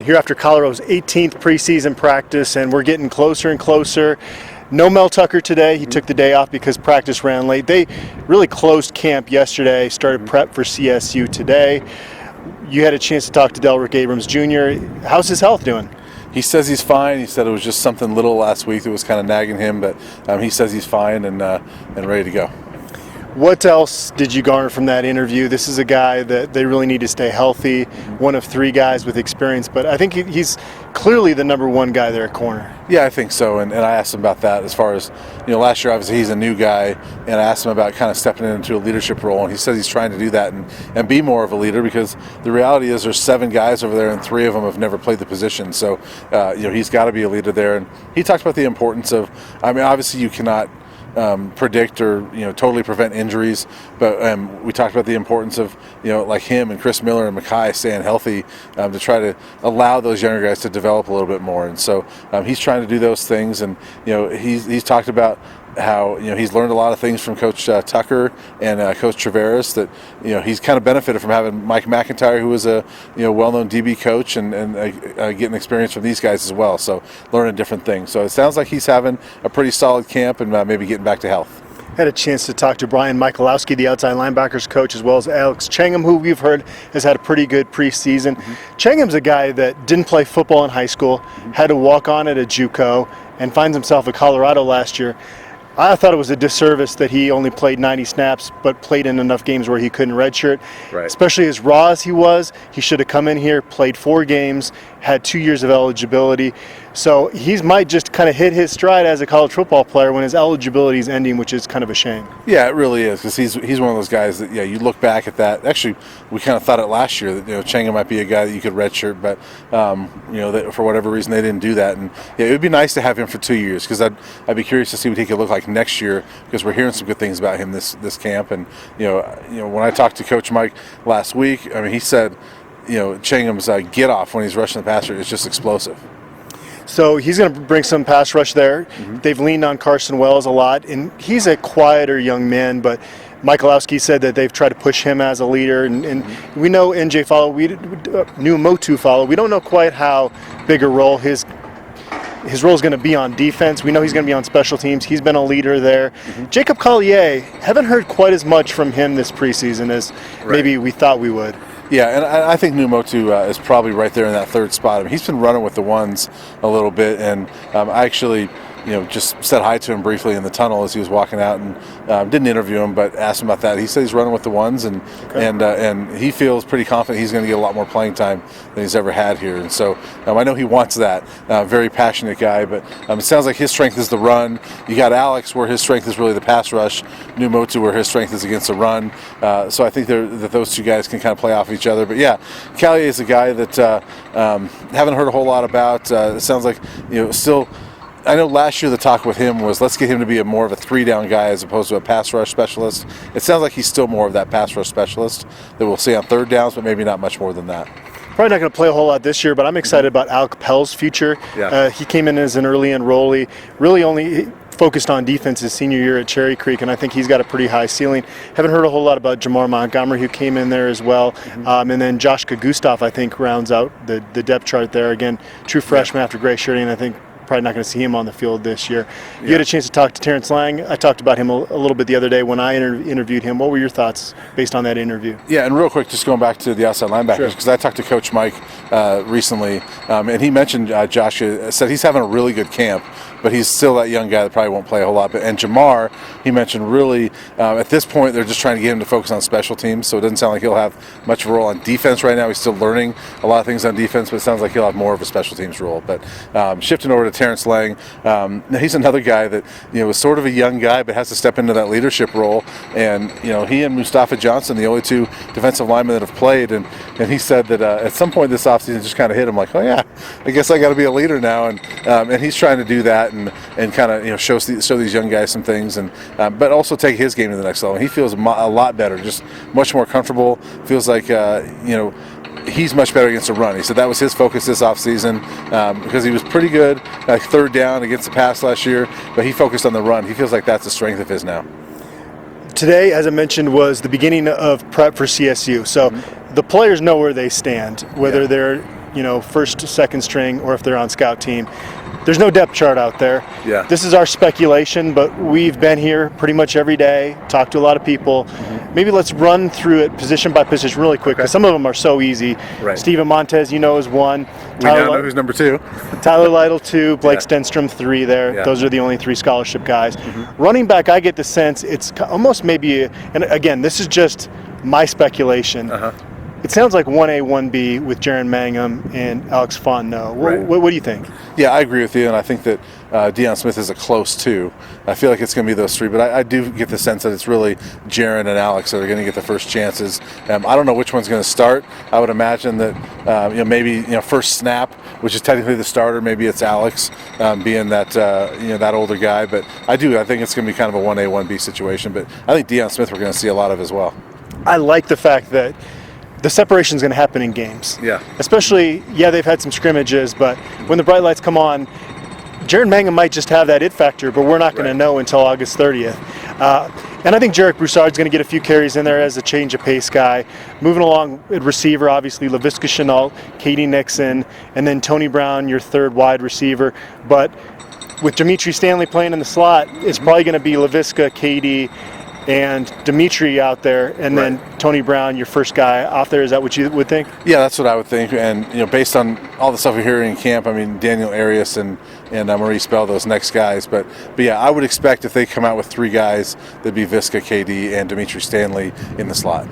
here after Colorado's 18th preseason practice, and we're getting closer and closer. No Mel Tucker today. He took the day off because practice ran late. They really closed camp yesterday, started prep for CSU today. You had a chance to talk to Delrick Abrams Jr. How's his health doing? He says he's fine. He said it was just something little last week that was kind of nagging him, but he says he's fine and ready to go. What else did you garner from that interview? This is a guy that they really need to stay healthy, one of three guys with experience, but I think he's clearly the number one guy there at corner. Yeah, I think so, and I asked him about that as far as, last year obviously he's a new guy, and I asked him about kind of stepping into a leadership role, and he says he's trying to do that and be more of a leader, because the reality is there's 7 guys over there and 3 of them have never played the position, so he's got to be a leader there. And he talked about the importance of, obviously you cannot predict or totally prevent injuries, but we talked about the importance of like him and Chris Miller and Mackay staying healthy to try to allow those younger guys to develop a little bit more. And so he's trying to do those things, and he's talked about how he's learned a lot of things from Coach Tucker and Coach Traveris, that he's kind of benefited from having Mike McIntyre, who was a well-known DB coach, and getting experience from these guys as well, so learning different things. So it sounds like he's having a pretty solid camp and maybe getting back to health. Had a chance to talk to Brian Michalowski, the outside linebackers coach, as well as Alex Changham, who we've heard has had a pretty good preseason. Changham's a guy that didn't play football in high school, had to walk on at a JUCO, and finds himself at Colorado last year. I thought it was a disservice that he only played 90 snaps, but played in enough games where he couldn't redshirt. Right. Especially as raw as he was, he should have come in here, played 4 games, had 2 years of eligibility. So he might just kind of hit his stride as a college football player when his eligibility is ending, which is kind of a shame. Yeah, it really is, because he's one of those guys that, you look back at that. Actually, we kind of thought it last year that Changham might be a guy that you could redshirt, but that for whatever reason they didn't do that. And it would be nice to have him for 2 years, because I'd be curious to see what he could look like next year, because we're hearing some good things about him this camp. And when I talked to Coach Mike last week, he said Changham's get off when he's rushing the passer is just explosive. So he's going to bring some pass rush there. They've leaned on Carson Wells a lot, and he's a quieter young man, but Michalowski said that they've tried to push him as a leader, and we know NJ Follow, we knew Motu Follow. We don't know quite how big a role his role is going to be on defense. We know he's going to be on special teams. He's been a leader there. Jacob Collier, haven't heard quite as much from him this preseason as maybe we thought we would. Yeah, and I think Numotu is probably right there in that third spot. He's been running with the ones a little bit, and I actually just said hi to him briefly in the tunnel as he was walking out, and didn't interview him, but asked him about that. He said he's running with the ones, and he feels pretty confident he's going to get a lot more playing time than he's ever had here. And so I know he wants that. Very passionate guy, but it sounds like his strength is the run. You got Alex, where his strength is really the pass rush. Numotu, where his strength is against the run. So I think that those two guys can kind of play off each other. But yeah, Callier is a guy that haven't heard a whole lot about. It sounds like still. I know last year the talk with him was, let's get him to be more of a 3-down guy as opposed to a pass rush specialist. It sounds like he's still more of that pass rush specialist that we'll see on 3rd downs, but maybe not much more than that. Probably not going to play a whole lot this year, but I'm excited about Al Capel's future. Yeah. He came in as an early enrollee, really only focused on defense his senior year at Cherry Creek, and I think he's got a pretty high ceiling. Haven't heard a whole lot about Jamar Montgomery, who came in there as well. And then Joshka Gustav, I think, rounds out the depth chart there. Again, true freshman after gray shirting, I think probably not going to see him on the field this year. You had a chance to talk to Terrence Lang. I talked about him a little bit the other day when I interviewed him. What were your thoughts based on that interview? Yeah, and real quick, just going back to the outside linebackers, because I talked to Coach Mike recently, and he mentioned Josh said he's having a really good camp, but he's still that young guy that probably won't play a whole lot. And Jamar, he mentioned really, at this point, they're just trying to get him to focus on special teams, so it doesn't sound like he'll have much of a role on defense right now. He's still learning a lot of things on defense, but it sounds like he'll have more of a special teams role. But shifting over to Terrence Lang, he's another guy that was sort of a young guy, but has to step into that leadership role. And he and Mustafa Johnson, the only 2 defensive linemen that have played, and he said that at some point this offseason just kind of hit him like, oh yeah, I guess I got to be a leader now, and he's trying to do that and kind of show these young guys some things, and but also take his game to the next level. And he feels a lot better, just much more comfortable. Feels like he's much better against the run. He said that was his focus this offseason because he was pretty good 3rd down against the pass last year, but he focused on the run. He feels like that's a strength of his now. Today, as I mentioned, was the beginning of prep for CSU. So the players know where they stand, whether they're first, second string, or if they're on scout team. There's no depth chart out there. Yeah. This is our speculation, but we've been here pretty much every day, talked to a lot of people. Mm-hmm. Maybe let's run through it position by position really quick, because some of them are so easy. Right. Steven Montez, is one. We now know who's number 2. Tyler Lytle, 2. Blake Stenstrom, 3 there. Yeah. Those are the only 3 scholarship guys. Mm-hmm. Running back, I get the sense it's almost maybe, and again, this is just my speculation. Uh-huh. It sounds like 1A, 1B with Jaron Mangum and Alex Fontenot. What do you think? Yeah, I agree with you, and I think that Deion Smith is a close 2. I feel like it's going to be those 3, but I do get the sense that it's really Jaron and Alex that are going to get the first chances. I don't know which one's going to start. I would imagine that maybe first snap, which is technically the starter, maybe it's Alex being that that older guy. But I think it's going to be kind of a 1A, 1B situation. But I think Deion Smith we're going to see a lot of as well. I like the fact that the separation is going to happen in games. Yeah. Especially, they've had some scrimmages, but when the bright lights come on, Jaron Mangum might just have that it factor, but we're not going to know until August 30th. And I think Jarek Broussard's going to get a few carries in there as a change of pace guy. Moving along at receiver, obviously, Laviska Shenault, Katie Nixon, and then Tony Brown, your third wide receiver. But with Dimitri Stanley playing in the slot, it's probably going to be Laviska, Katie, and Dimitri out there, and then Tony Brown, your first guy off there. Is that what you would think? Yeah, that's what I would think. And based on all the stuff we're hearing in camp, Daniel Arias and Maurice Bell, those next guys. But yeah, I would expect if they come out with 3 guys, there'd be Viska, KD, and Dimitri Stanley in the slot.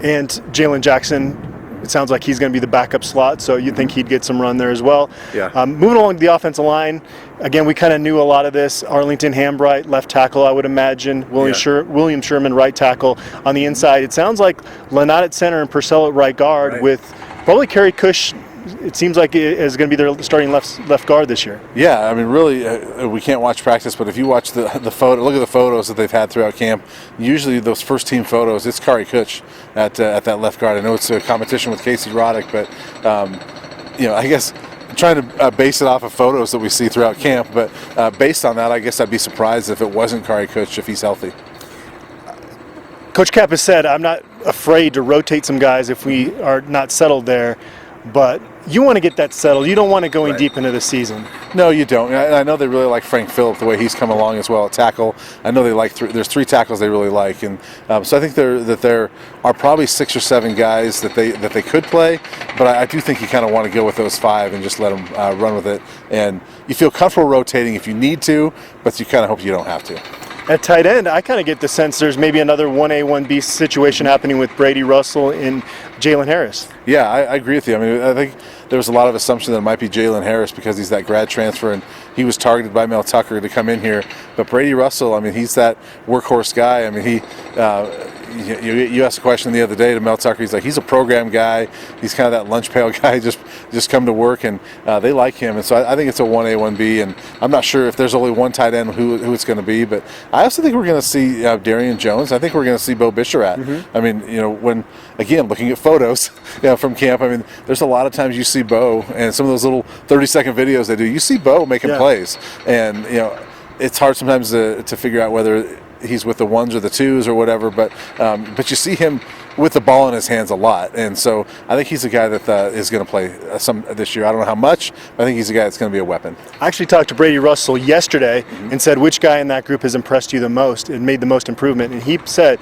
And Jalen Jackson, it sounds like he's going to be the backup slot, so you think he'd get some run there as well. Yeah. Moving along the offensive line, again, we kind of knew a lot of this. Arlington Hambright, left tackle, I would imagine. William Sherman, right tackle. On the inside, it sounds like Lanat at center and Purcell at right guard, with probably Kerry Cush. It seems like it is going to be their starting left guard this year. Yeah, really, we can't watch practice, but if you watch the photo, look at the photos that they've had throughout camp. Usually, those first team photos, it's Kari Kuch at that left guard. I know it's a competition with Casey Roddick, but I guess trying to base it off of photos that we see throughout camp. But based on that, I guess I'd be surprised if it wasn't Kari Kuch if he's healthy. Coach Cap has said, I'm not afraid to rotate some guys if we are not settled there, but you want to get that settled. You don't want to go in deep into the season. No, you don't. I know they really like Frank Phillip, the way he's come along as well at tackle. I know they like there's 3 tackles they really like, and so I think there are probably 6 or 7 guys that they could play, but I do think you kind of want to go with those 5 and just let them run with it. And you feel comfortable rotating if you need to, but you kind of hope you don't have to. At tight end, I kind of get the sense there's maybe another 1A, 1B situation happening with Brady Russell and Jalen Harris. Yeah, I agree with you. I think there was a lot of assumption that it might be Jalen Harris because he's that grad transfer and he was targeted by Mel Tucker to come in here. But Brady Russell, he's that workhorse guy. You asked a question the other day to Mel Tucker. He's like, he's a program guy. He's kind of that lunch pail guy, just come to work, and they like him. And so I think it's a 1A, 1B, and I'm not sure if there's only one tight end who it's going to be, but I also think we're going to see Darian Jones. I think we're going to see Bo Bisharat. Mm-hmm. When, again, looking at photos from camp, there's a lot of times you see Bo, and some of those little 30-second videos they do, you see Bo making plays. And, it's hard sometimes to figure out whether he's with the 1s or the 2s or whatever, but you see him with the ball in his hands a lot, and so I think he's a guy that is going to play some this year. I don't know how much, but I think he's a guy that's going to be a weapon. I actually talked to Brady Russell yesterday and said, which guy in that group has impressed you the most and made the most improvement? And he said,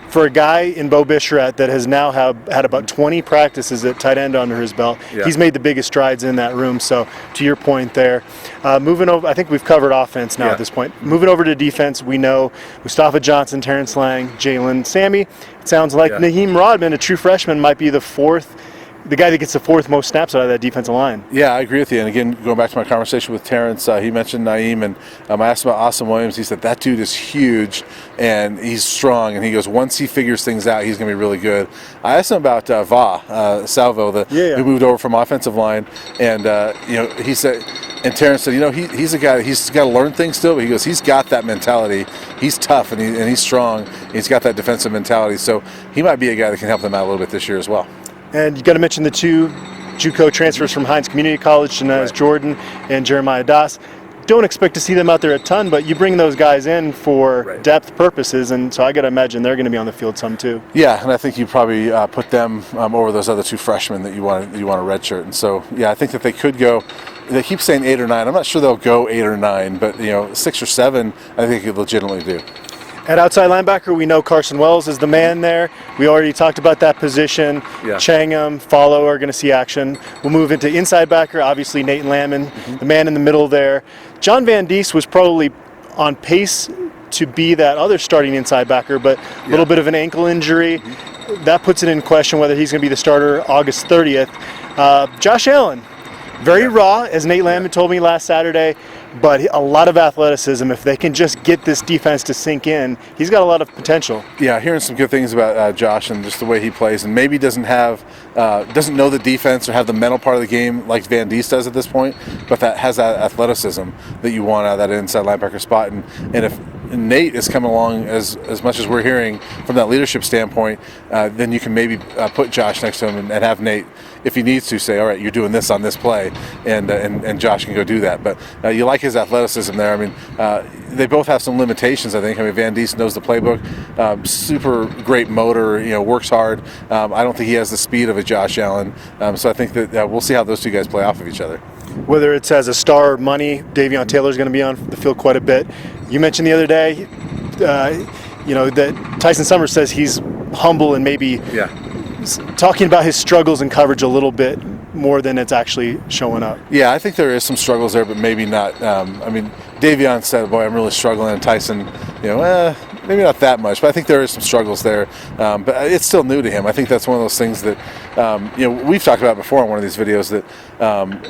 for a guy in Bo Bisharat that has now had about 20 practices at tight end under his belt, he's made the biggest strides in that room. So to your point there, moving over, I think we've covered offense now at this point. Moving over to defense, we know Mustafa Johnson, Terrence Lang, Jalen, Sammy. It sounds like Naheem Rodman, a true freshman, might be the guy that gets the 4th most snaps out of that defensive line. Yeah, I agree with you. And again, going back to my conversation with Terrence, he mentioned Naeem, and I asked him about Austin Williams. He said that dude is huge and he's strong. And he goes, once he figures things out, he's going to be really good. I asked him about Salvo, who moved over from offensive line, and he said, and Terrence said, he's a guy. He's got to learn things still. But he goes, he's got that mentality. He's tough and he's strong. He's got that defensive mentality. So he might be a guy that can help them out a little bit this year as well. And you got to mention the 2 JUCO transfers from Hines Community College, Janez Jordan and Jeremiah Das. don't expect to see them out there a ton, but you bring those guys in for depth purposes, and so I got to imagine they're going to be on the field some too. Yeah, and I think you probably put them over those other 2 freshmen that you want to redshirt. And so, yeah, I think that they could go. They keep saying 8 or 9. I'm not sure they'll go 8 or 9, but 6 or 7, I think they could legitimately do. At outside linebacker, we know Carson Wells is the man there. We already talked about that position. Yeah. Changham, Follow are going to see action. We'll move into inside backer, obviously Nathan Lamon, the man in the middle there. John Van Diest was probably on pace to be that other starting inside backer, but a little bit of an ankle injury. That puts it in question whether he's going to be the starter August 30th. Josh Allen, very raw, as Nate Lamon told me last Saturday, but a lot of athleticism. If they can just get this defense to sink in, he's got a lot of potential. Yeah, hearing some good things about Josh and just the way he plays, and maybe doesn't know the defense or have the mental part of the game like Van Diest does at this point, but that has that athleticism that you want out of that inside linebacker spot. And if Nate is coming along as much as we're hearing from that leadership standpoint, then you can maybe put Josh next to him and have Nate, if he needs to, say, all right, you're doing this on this play, and Josh can go do that. But you like his athleticism there. I mean, they both have some limitations, I think. I mean, Van Diest knows the playbook, super great motor, works hard. I don't think he has the speed of a Josh Allen. So I think that we'll see how those two guys play off of each other. Whether it's as a star or money, Davion Taylor's going to be on the field quite a bit. You mentioned the other day, that Tyson Summers says he's humble and maybe talking about his struggles in coverage a little bit more than it's actually showing up. Yeah, I think there is some struggles there, but maybe not. I mean, Davion said, boy, I'm really struggling, and Tyson, maybe not that much, but I think there is some struggles there. But it's still new to him. I think that's one of those things that, we've talked about before in one of these videos, that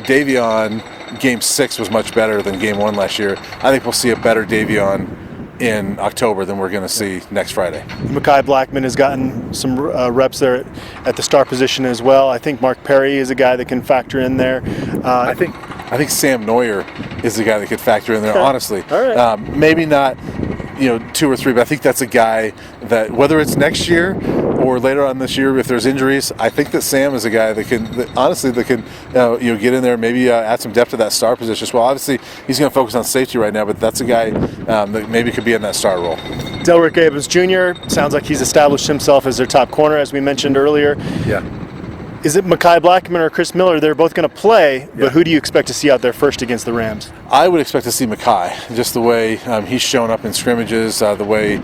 Davion, Game 6 was much better than Game 1 last year. I think we'll see a better Davion in October than we're going to see next Friday. Mekhi Blackman has gotten some reps there at the star position as well. I think Mark Perry is a guy that can factor in there. I think Sam Neuer is the guy that could factor in there, okay. Honestly. All right. Maybe not 2 or 3, but I think that's a guy that, whether it's next year or later on this year, if there's injuries, I think that Sam is a guy that can get in there, maybe add some depth to that star position as well. Obviously, he's going to focus on safety right now, but that's a guy that maybe could be in that star role. Delrick Abrams Jr. sounds like he's established himself as their top corner, as we mentioned earlier. Yeah. Is it Mekhi Blackman or Chris Miller? They're both going to play, but who do you expect to see out there first against the Rams? I would expect to see Mekhi, just the way he's shown up in scrimmages, the way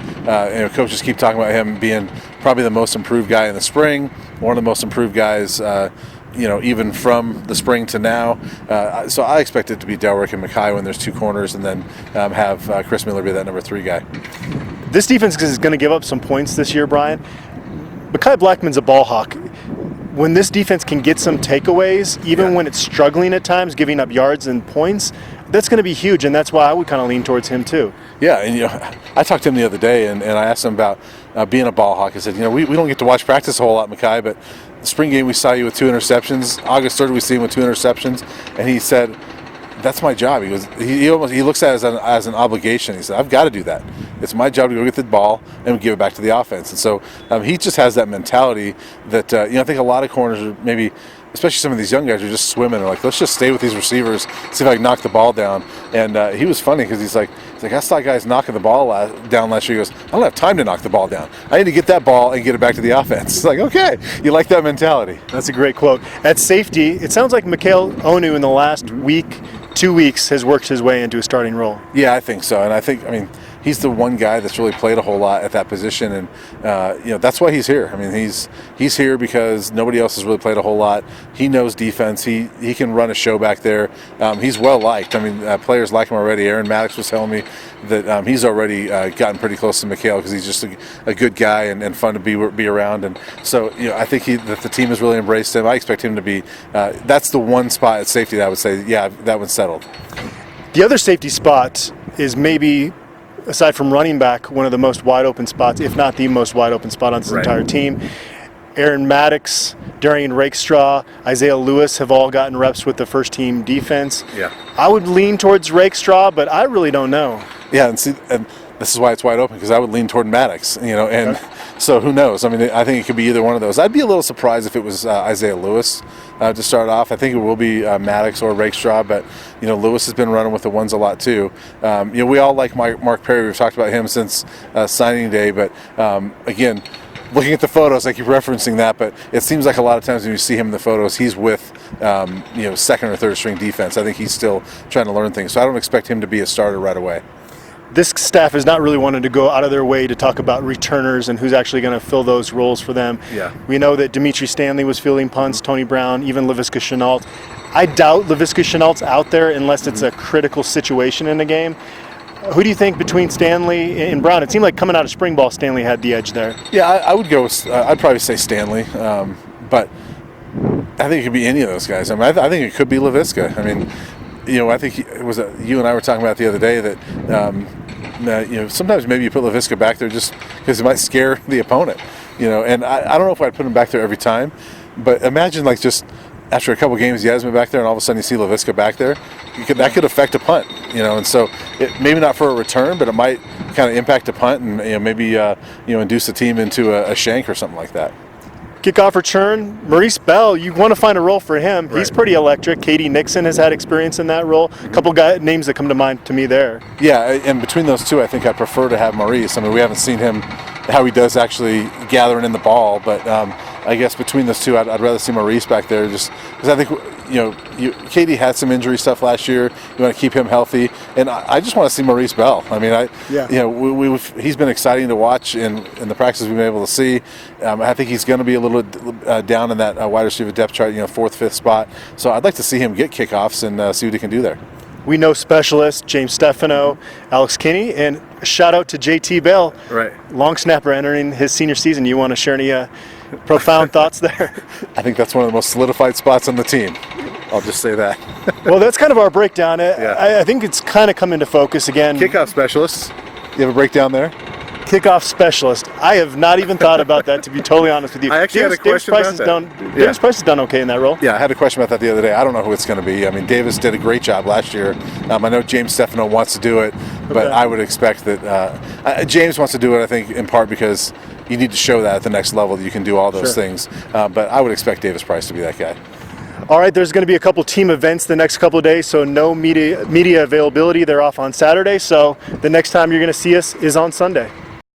coaches keep talking about him being probably the most improved guy in the spring, one of the most improved guys, even from the spring to now. So I expect it to be Delrick and Mekhi when there's 2 corners, and then have Chris Miller be that number 3 guy. This defense is going to give up some points this year, Brian. Mekhi Blackman's a ball hawk. When this defense can get some takeaways, even when it's struggling at times, giving up yards and points, that's going to be huge, and that's why I would kind of lean towards him too. Yeah, and I talked to him the other day, and I asked him about being a ball hawk. I said, we don't get to watch practice a whole lot, Mekhi, but the spring game we saw you with 2 interceptions. August 3rd we see him with 2 interceptions, and he said, that's my job. He goes. He looks at it as an obligation. He said, I've got to do that. It's my job to go get the ball and give it back to the offense. And so he just has that mentality that I think a lot of corners are maybe, especially some of these young guys, are just swimming. They're like, let's just stay with these receivers, see if I can knock the ball down. And he was funny because he's like, I saw guys knocking the ball down last year. He goes, I don't have time to knock the ball down. I need to get that ball and get it back to the offense. It's like, okay, you like that mentality. That's a great quote. At safety, it sounds like Mikhail Onu in the last 2 weeks has worked his way into a starting role. Yeah, I think so. And he's the one guy that's really played a whole lot at that position, and that's why he's here. I mean, he's here because nobody else has really played a whole lot. He knows defense. He can run a show back there. He's well liked. I mean, players like him already. Aaron Maddox was telling me that he's already gotten pretty close to Mikhail because he's just a good guy and fun to be around. And so I think that the team has really embraced him. I expect him to be. That's the one spot at safety that I would say, yeah, that one's settled. The other safety spot is maybe, aside from running back, one of the most wide open spots, if not the most wide open spot on this entire team. Aaron Maddox, Darian Rakestraw, Isaiah Lewis have all gotten reps with the first team defense. Yeah. I would lean towards Rakestraw, but I really don't know. Yeah, and this is why it's wide open, because I would lean toward Maddox, and so who knows? I mean, I think it could be either one of those. I'd be a little surprised if it was Isaiah Lewis to start off. I think it will be Maddox or Rakestraw, but Lewis has been running with the ones a lot too. We all like Mark Perry. We've talked about him since signing day, but again, looking at the photos, I keep referencing that, but it seems like a lot of times when you see him in the photos, he's with second or third string defense. I think he's still trying to learn things, so I don't expect him to be a starter right away. This staff has not really wanted to go out of their way to talk about returners and who's actually going to fill those roles for them. Yeah. We know that Dimitri Stanley was fielding punts, Tony Brown, even Laviska Shenault. I doubt Laviska Chenault's out there unless it's a critical situation in the game. Who do you think between Stanley and Brown? It seemed like coming out of spring ball, Stanley had the edge there. Yeah, I would go with, I'd probably say Stanley, but I think it could be any of those guys. I mean, I think it could be Laviska. I mean, I think it was you and I were talking about the other day that sometimes maybe you put Laviska back there just because it might scare the opponent. And I don't know if I'd put him back there every time, but imagine like just after a couple games he hasn't been back there, and all of a sudden you see Laviska back there. That could affect a punt, and so maybe not for a return, but it might kind of impact a punt and maybe induce the team into a shank or something like that. Kickoff return, Maurice Bell, you want to find a role for him. Right. He's pretty electric. Katie Nixon has had experience in that role. A couple names that come to mind to me there. Yeah, and between those two, I think I prefer to have Maurice. I mean, we haven't seen him, how he does actually gathering in the ball, but I guess between those two, I'd rather see Maurice back there just because I think, Katie had some injury stuff last year. You want to keep him healthy, and I just want to see Maurice Bell. I mean, he's been exciting to watch in the practices we've been able to see. I think he's going to be a little down in that wide receiver depth chart, 4th, 5th spot. So I'd like to see him get kickoffs and see what he can do there. We know specialists, James Stefano, Alex Kinney, and a shout out to JT Bell. Right. Long snapper entering his senior season. You want to share any profound thoughts there? I think that's one of the most solidified spots on the team. I'll just say that. Well, that's kind of our breakdown. I think it's kind of come into focus again. Kickoff specialists. You have a breakdown there? Kickoff specialist. I have not even thought about that, to be totally honest with you. I actually had a question about that. Davis Price has done okay in that role. Yeah, I had a question about that the other day. I don't know who it's going to be. I mean, Davis did a great job last year. I know James Stefano wants to do it, but I would expect that James wants to do it, I think, in part because you need to show that at the next level that you can do all those things. But I would expect Davis Price to be that guy. All right, there's going to be a couple team events the next couple of days, so no media availability. They're off on Saturday, so the next time you're going to see us is on Sunday.